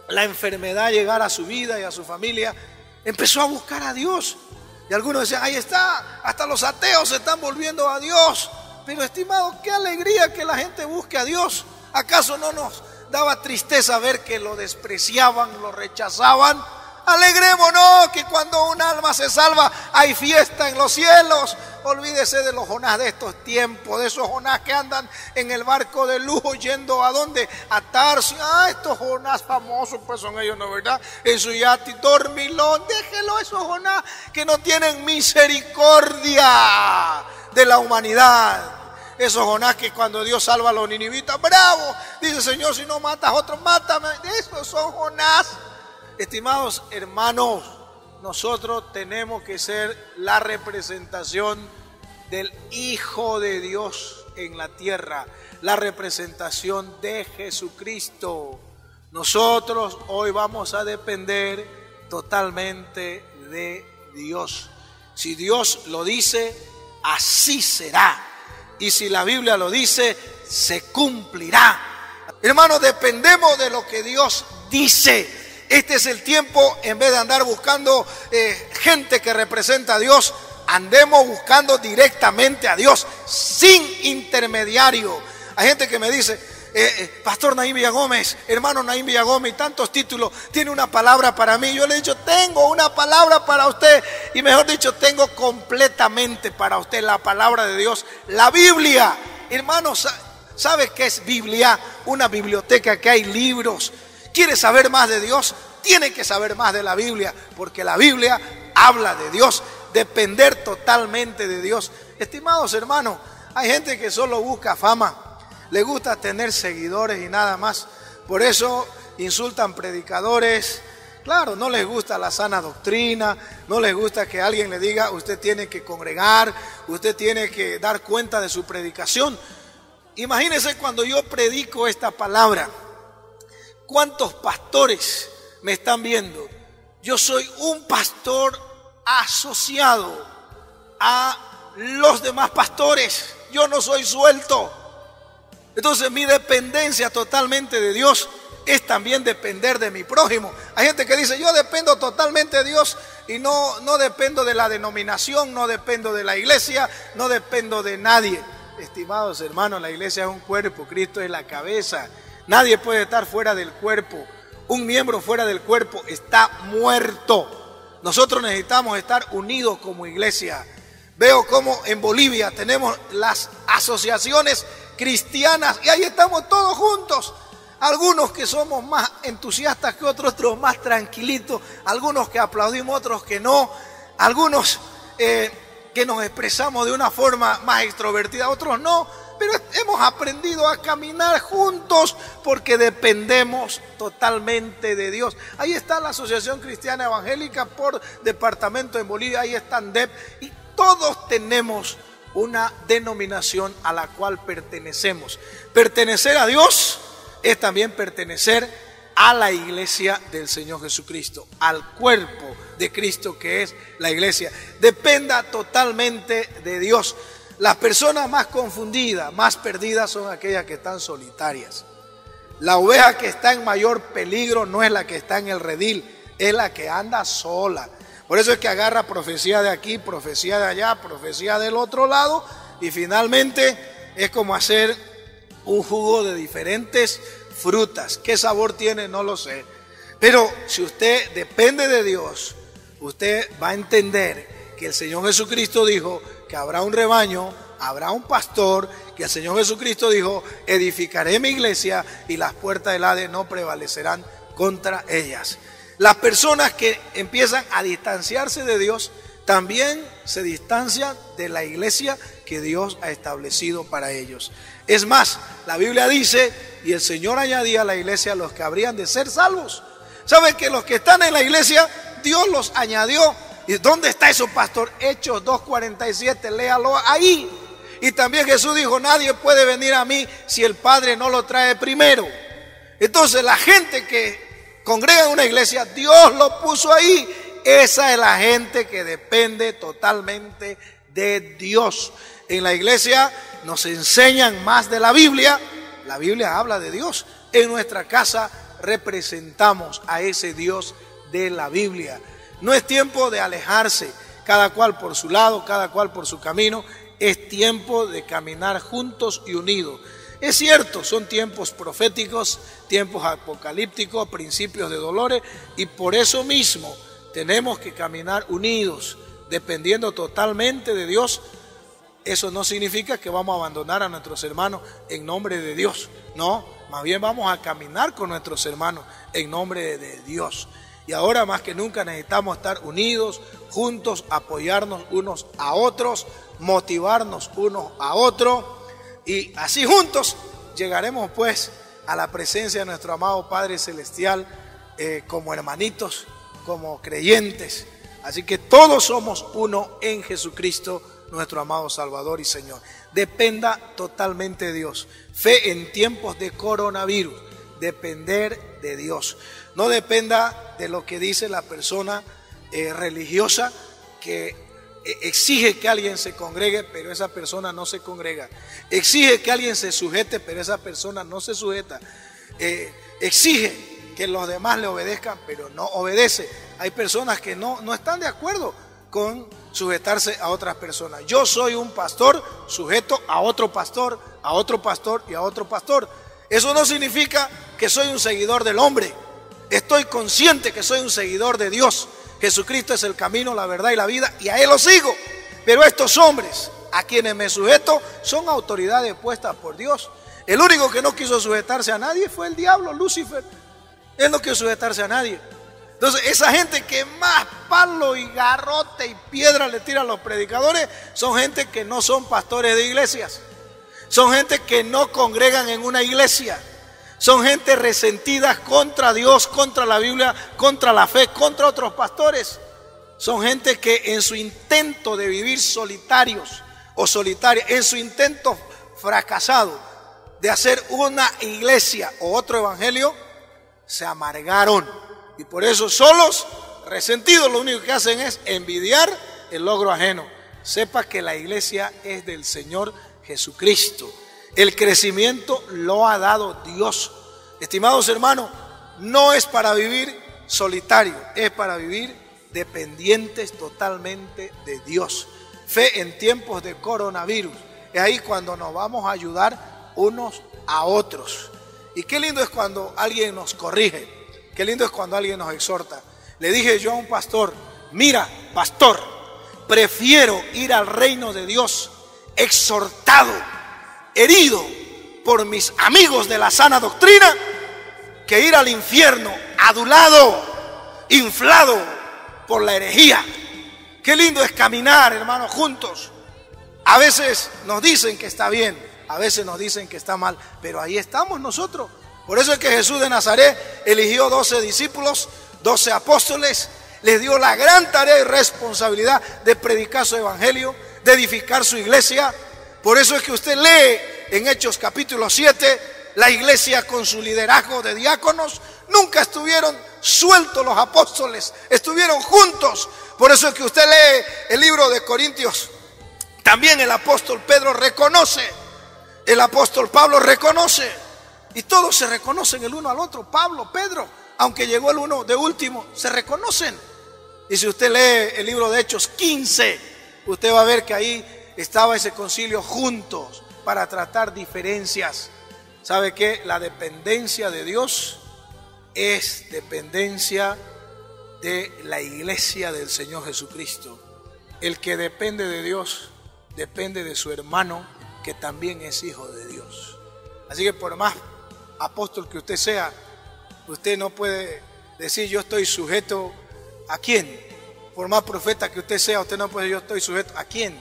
la enfermedad llegar a su vida y a su familia, empezó a buscar a Dios. Y algunos decían, ahí está, hasta los ateos se están volviendo a Dios. Pero estimado, qué alegría que la gente busque a Dios. ¿Acaso no nos daba tristeza ver que lo despreciaban, lo rechazaban? Alegrémonos que cuando un alma se salva hay fiesta en los cielos. Olvídese de los Jonás de estos tiempos, de esos Jonás que andan en el barco de lujo yendo a dónde, a Tarso. Estos Jonás famosos pues son ellos, ¿no, verdad? En su yate dormilón. Déjelo, esos Jonás que no tienen misericordia de la humanidad. Esos Jonás que cuando Dios salva a los ninivitas, bravo, dice, Señor, si no matas a otros, mátame. Esos son Jonás. Estimados hermanos, nosotros tenemos que ser la representación del Hijo de Dios en la tierra, la representación de Jesucristo. Nosotros hoy vamos a depender totalmente de Dios. Si Dios lo dice, así será. Y si la Biblia lo dice, se cumplirá. Hermanos, dependemos de lo que Dios dice. Este es el tiempo, en vez de andar buscando gente que representa a Dios, andemos buscando directamente a Dios, sin intermediario. Hay gente que me dice, Pastor Naim Villagómez, hermano Naim Villagómez, y tantos títulos, tiene una palabra para mí. Yo le he dicho, tengo una palabra para usted, y mejor dicho, tengo completamente para usted la palabra de Dios, la Biblia. Hermanos, ¿sabe qué es Biblia? Una biblioteca que hay libros. ¿Quiere saber más de Dios? Tiene que saber más de la Biblia, porque la Biblia habla de Dios, depender totalmente de Dios. Estimados hermanos, hay gente que solo busca fama, le gusta tener seguidores y nada más. Por eso insultan predicadores, Claro, no les gusta la sana doctrina, no les gusta que alguien le diga, usted tiene que congregar, usted tiene que dar cuenta de su predicación. Imagínense cuando yo predico esta palabra, ¿cuántos pastores me están viendo? Yo soy un pastor asociado a los demás pastores, yo no soy suelto. Entonces mi dependencia totalmente de Dios es también depender de mi prójimo. Hay gente que dice, yo dependo totalmente de Dios y no dependo de la denominación, no dependo de la iglesia, no dependo de nadie. Estimados hermanos, la iglesia es un cuerpo, Cristo es la cabeza. Nadie puede estar fuera del cuerpo. Un miembro fuera del cuerpo está muerto. Nosotros necesitamos estar unidos como iglesia. Veo como en Bolivia tenemos las asociaciones cristianas y ahí estamos todos juntos. Algunos que somos más entusiastas que otros más tranquilitos, algunos que aplaudimos, otros que no, algunos que nos expresamos de una forma más extrovertida, otros no, pero hemos aprendido a caminar juntos porque dependemos totalmente de Dios. Ahí está la Asociación Cristiana Evangélica por departamento en Bolivia, ahí está ANDEP, y todos tenemos una denominación a la cual pertenecemos. Pertenecer a Dios es también pertenecer a la iglesia del Señor Jesucristo, al cuerpo de Cristo que es la iglesia. Dependa totalmente de Dios. Las personas más confundidas, más perdidas son aquellas que están solitarias. La oveja que está en mayor peligro no es la que está en el redil, es la que anda sola. Por eso es que agarra profecía de aquí, profecía de allá, profecía del otro lado, y finalmente es como hacer un jugo de diferentes frutas. ¿Qué sabor tiene? No lo sé. Pero si usted depende de Dios, usted va a entender que el Señor Jesucristo dijo que habrá un rebaño, habrá un pastor, que el Señor Jesucristo dijo, edificaré mi iglesia y las puertas del Hades no prevalecerán contra ellas. Las personas que empiezan a distanciarse de Dios también se distancian de la iglesia que Dios ha establecido para ellos. Es más, la Biblia dice, y el Señor añadía a la iglesia los que habrían de ser salvos. ¿Saben que los que están en la iglesia, Dios los añadió? ¿Y dónde está eso, pastor? Hechos 2:47, léalo ahí. Y también Jesús dijo, nadie puede venir a mí si el Padre no lo trae primero. Entonces la gente que congrega en una iglesia, Dios lo puso ahí. Esa es la gente que depende totalmente de Dios. En la iglesia nos enseñan más de la Biblia. La Biblia habla de Dios. En nuestra casa representamos a ese Dios de la Biblia. No es tiempo de alejarse, cada cual por su lado, cada cual por su camino. Es tiempo de caminar juntos y unidos. Es cierto, son tiempos proféticos, tiempos apocalípticos, principios de dolores, y por eso mismo tenemos que caminar unidos, dependiendo totalmente de Dios. Eso no significa que vamos a abandonar a nuestros hermanos en nombre de Dios. No, más bien vamos a caminar con nuestros hermanos en nombre de Dios. Y ahora más que nunca necesitamos estar unidos, juntos, apoyarnos unos a otros, motivarnos unos a otros. Y así juntos llegaremos pues a la presencia de nuestro amado Padre Celestial como hermanitos, como creyentes. Así que todos somos uno en Jesucristo, nuestro amado Salvador y Señor. Dependa totalmente de Dios. Fe en tiempos de coronavirus. Depender de Dios. No dependa de lo que dice la persona religiosa que exige que alguien se congregue, pero esa persona no se congrega. Exige que alguien se sujete, pero esa persona no se sujeta. Exige que los demás le obedezcan, pero no obedece. Hay personas que no están de acuerdo con sujetarse a otras personas. Yo soy un pastor sujeto a otro pastor, a otro pastor y a otro pastor. Eso no significa que soy un seguidor del hombre. Estoy consciente que soy un seguidor de Dios. Jesucristo es el camino, la verdad y la vida, y a Él lo sigo. Pero estos hombres a quienes me sujeto son autoridades puestas por Dios. El único que no quiso sujetarse a nadie fue el diablo, Lucifer. Él no quiso sujetarse a nadie. Entonces esa gente que más palo y garrote y piedra le tiran a los predicadores son gente que no son pastores de iglesias. Son gente que no congregan en una iglesia. Son gente resentida contra Dios, contra la Biblia, contra la fe, contra otros pastores. Son gente que en su intento de vivir solitarios o solitarias, en su intento fracasado de hacer una iglesia o otro evangelio, se amargaron. Y por eso solos, resentidos, lo único que hacen es envidiar el logro ajeno. Sepa que la iglesia es del Señor Jesucristo. El crecimiento lo ha dado Dios. Estimados hermanos, no es para vivir solitario, es para vivir dependientes totalmente de Dios. Fe en tiempos de coronavirus. Es ahí cuando nos vamos a ayudar unos a otros. Y qué lindo es cuando alguien nos corrige. Qué lindo es cuando alguien nos exhorta. Le dije yo a un pastor: mira, pastor, prefiero ir al reino de Dios exhortado, herido por mis amigos de la sana doctrina, que ir al infierno adulado, inflado por la herejía. Qué lindo es caminar, hermanos, juntos. A veces nos dicen que está bien, a veces nos dicen que está mal, pero ahí estamos nosotros. Por eso es que Jesús de Nazaret eligió 12 discípulos, 12 apóstoles, les dio la gran tarea y responsabilidad de predicar su evangelio, de edificar su iglesia. Por eso es que usted lee en Hechos capítulo 7, la iglesia con su liderazgo de diáconos, nunca estuvieron sueltos los apóstoles, estuvieron juntos. Por eso es que usted lee el libro de Corintios, también el apóstol Pedro reconoce, el apóstol Pablo reconoce, y todos se reconocen el uno al otro. Pablo, Pedro, aunque llegó el uno de último, se reconocen. Y si usted lee el libro de Hechos 15, usted va a ver que ahí estaba ese concilio juntos para tratar diferencias. ¿Sabe qué? La dependencia de Dios es dependencia de la iglesia del Señor Jesucristo. El que depende de Dios depende de su hermano, que también es hijo de Dios. Así que por más apóstol que usted sea, usted no puede decir yo estoy sujeto a quién. Por más profeta que usted sea, usted no puede decir yo estoy sujeto a quién.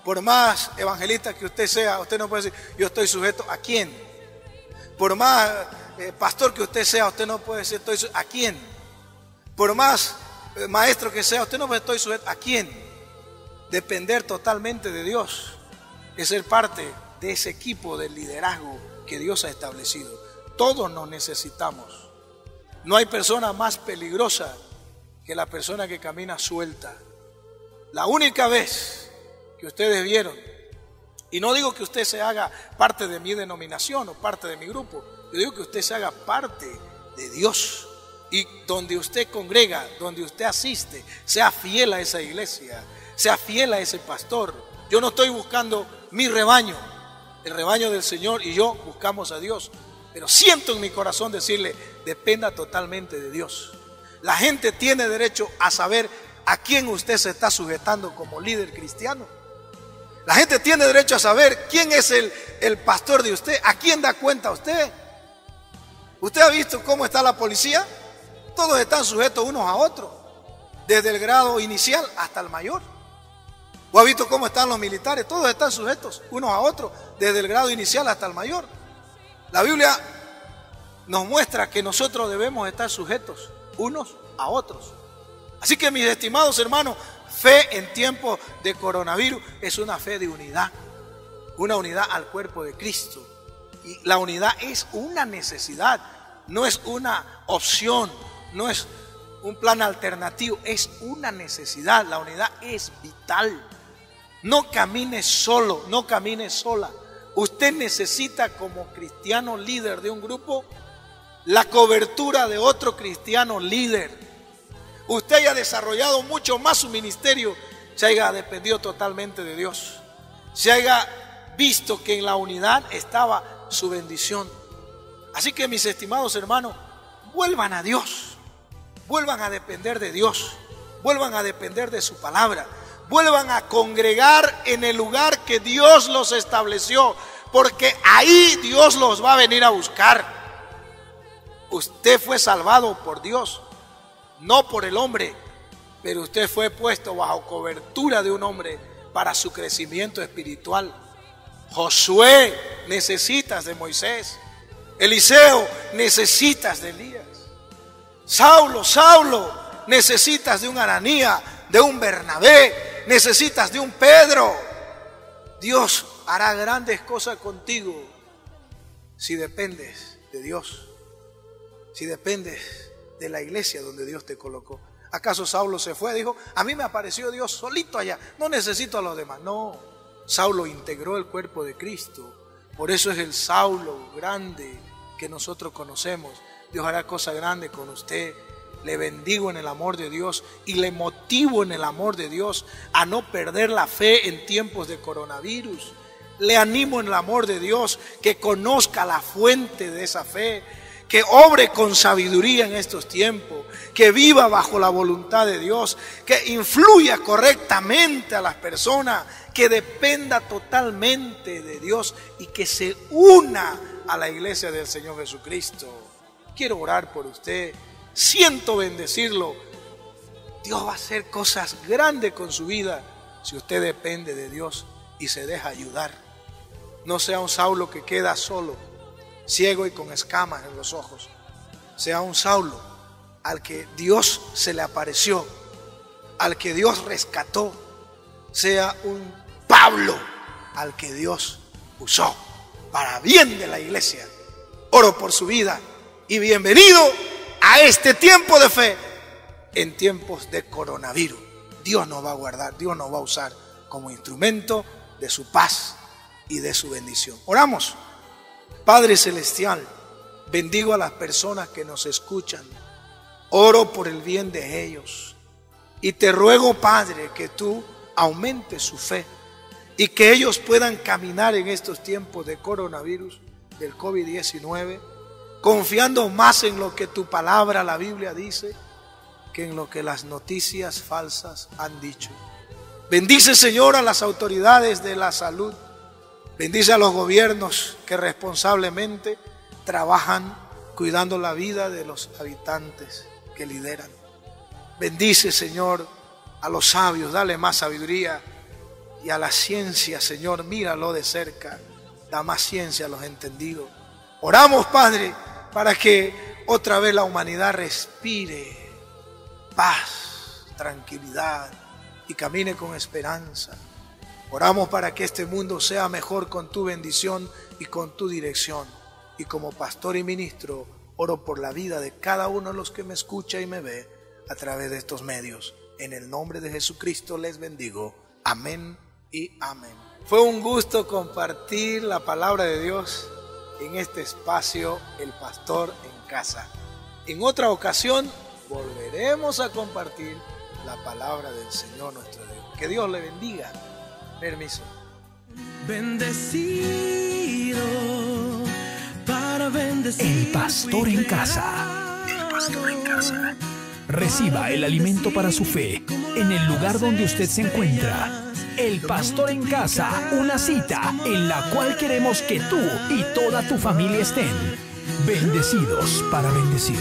Por más evangelista que usted sea, usted no puede decir yo estoy sujeto a quién. Por más pastor que usted sea, usted no puede decir estoy sujeto a quién. Por más maestro que sea, usted no puede decir estoy sujeto a quién. Depender totalmente de Dios es ser parte de ese equipo de liderazgo que Dios ha establecido. Todos nos necesitamos. No hay persona más peligrosa que la persona que camina suelta. La única vez que ustedes vieron, y no digo que usted se haga parte de mi denominación o parte de mi grupo, yo digo que usted se haga parte de Dios, y donde usted congrega, donde usted asiste, sea fiel a esa iglesia, sea fiel a ese pastor. Yo no estoy buscando mi rebaño, el rebaño del Señor y yo buscamos a Dios, pero siento en mi corazón decirle, dependa totalmente de Dios. La gente tiene derecho a saber a quién usted se está sujetando como líder cristiano. La gente tiene derecho a saber quién es el pastor de usted, a quién da cuenta usted. ¿Usted ha visto cómo está la policía? Todos están sujetos unos a otros, desde el grado inicial hasta el mayor. ¿O ha visto cómo están los militares? Todos están sujetos unos a otros, desde el grado inicial hasta el mayor. La Biblia nos muestra que nosotros debemos estar sujetos unos a otros. Así que, mis estimados hermanos, fe en tiempos de coronavirus es una fe de unidad, una unidad al cuerpo de Cristo. Y la unidad es una necesidad, no es una opción, no es un plan alternativo, es una necesidad. La unidad es vital. No camine solo, no camine sola. Usted necesita, como cristiano líder de un grupo, la cobertura de otro cristiano líder. Usted haya desarrollado mucho más su ministerio, se haya dependido totalmente de Dios, se haya visto que en la unidad estaba su bendición. Así que, mis estimados hermanos, vuelvan a Dios, vuelvan a depender de Dios, vuelvan a depender de su palabra, vuelvan a congregar en el lugar que Dios los estableció, porque ahí Dios los va a venir a buscar. Usted fue salvado por Dios, no por el hombre, pero usted fue puesto bajo cobertura de un hombre para su crecimiento espiritual. Josué, necesitas de Moisés. Eliseo, necesitas de Elías. Saulo, Saulo, necesitas de un Ananías, de un Bernabé, necesitas de un Pedro. Dios hará grandes cosas contigo si dependes de Dios, si dependes de la iglesia donde Dios te colocó. ¿Acaso Saulo se fue? Dijo, a mí me apareció Dios solito allá, no necesito a los demás. No, Saulo integró el cuerpo de Cristo. Por eso es el Saulo grande que nosotros conocemos. Dios hará cosas grandes con usted. Le bendigo en el amor de Dios y le motivo en el amor de Dios a no perder la fe en tiempos de coronavirus. Le animo en el amor de Dios que conozca la fuente de esa fe, que obre con sabiduría en estos tiempos, que viva bajo la voluntad de Dios, que influya correctamente a las personas, que dependa totalmente de Dios y que se una a la iglesia del Señor Jesucristo. Quiero orar por usted, siento bendecirlo. Dios va a hacer cosas grandes con su vida si usted depende de Dios y se deja ayudar. No sea un Saulo que queda solo, ciego y con escamas en los ojos. Sea un Saulo al que Dios se le apareció, al que Dios rescató. Sea un Pablo al que Dios usó para bien de la iglesia. Oro por su vida y bienvenido a este tiempo de fe en tiempos de coronavirus. Dios nos va a guardar, Dios nos va a usar como instrumento de su paz y de su bendición. Oramos. Padre Celestial, bendigo a las personas que nos escuchan. Oro por el bien de ellos. Y te ruego, Padre, que tú aumentes su fe y que ellos puedan caminar en estos tiempos de coronavirus, del COVID-19, confiando más en lo que tu palabra, la Biblia, dice, que en lo que las noticias falsas han dicho. Bendice, Señor, a las autoridades de la salud. Bendice a los gobiernos que responsablemente trabajan cuidando la vida de los habitantes que lideran. Bendice, Señor, a los sabios, dale más sabiduría. Y a la ciencia, Señor, míralo de cerca, da más ciencia a los entendidos. Oramos, Padre, para que otra vez la humanidad respire paz, tranquilidad y camine con esperanza. Oramos para que este mundo sea mejor con tu bendición y con tu dirección. Y como pastor y ministro, oro por la vida de cada uno de los que me escucha y me ve a través de estos medios. En el nombre de Jesucristo les bendigo. Amén y amén. Fue un gusto compartir la palabra de Dios en este espacio, El Pastor en Casa. En otra ocasión volveremos a compartir la palabra del Señor nuestro Dios. Que Dios le bendiga. Permiso. Bendecido para bendecir. El Pastor en Casa. El Pastor en Casa. Reciba el alimento para su fe en el lugar donde usted se encuentra. El Pastor en Casa, una cita en la cual queremos que tú y toda tu familia estén bendecidos para bendecir.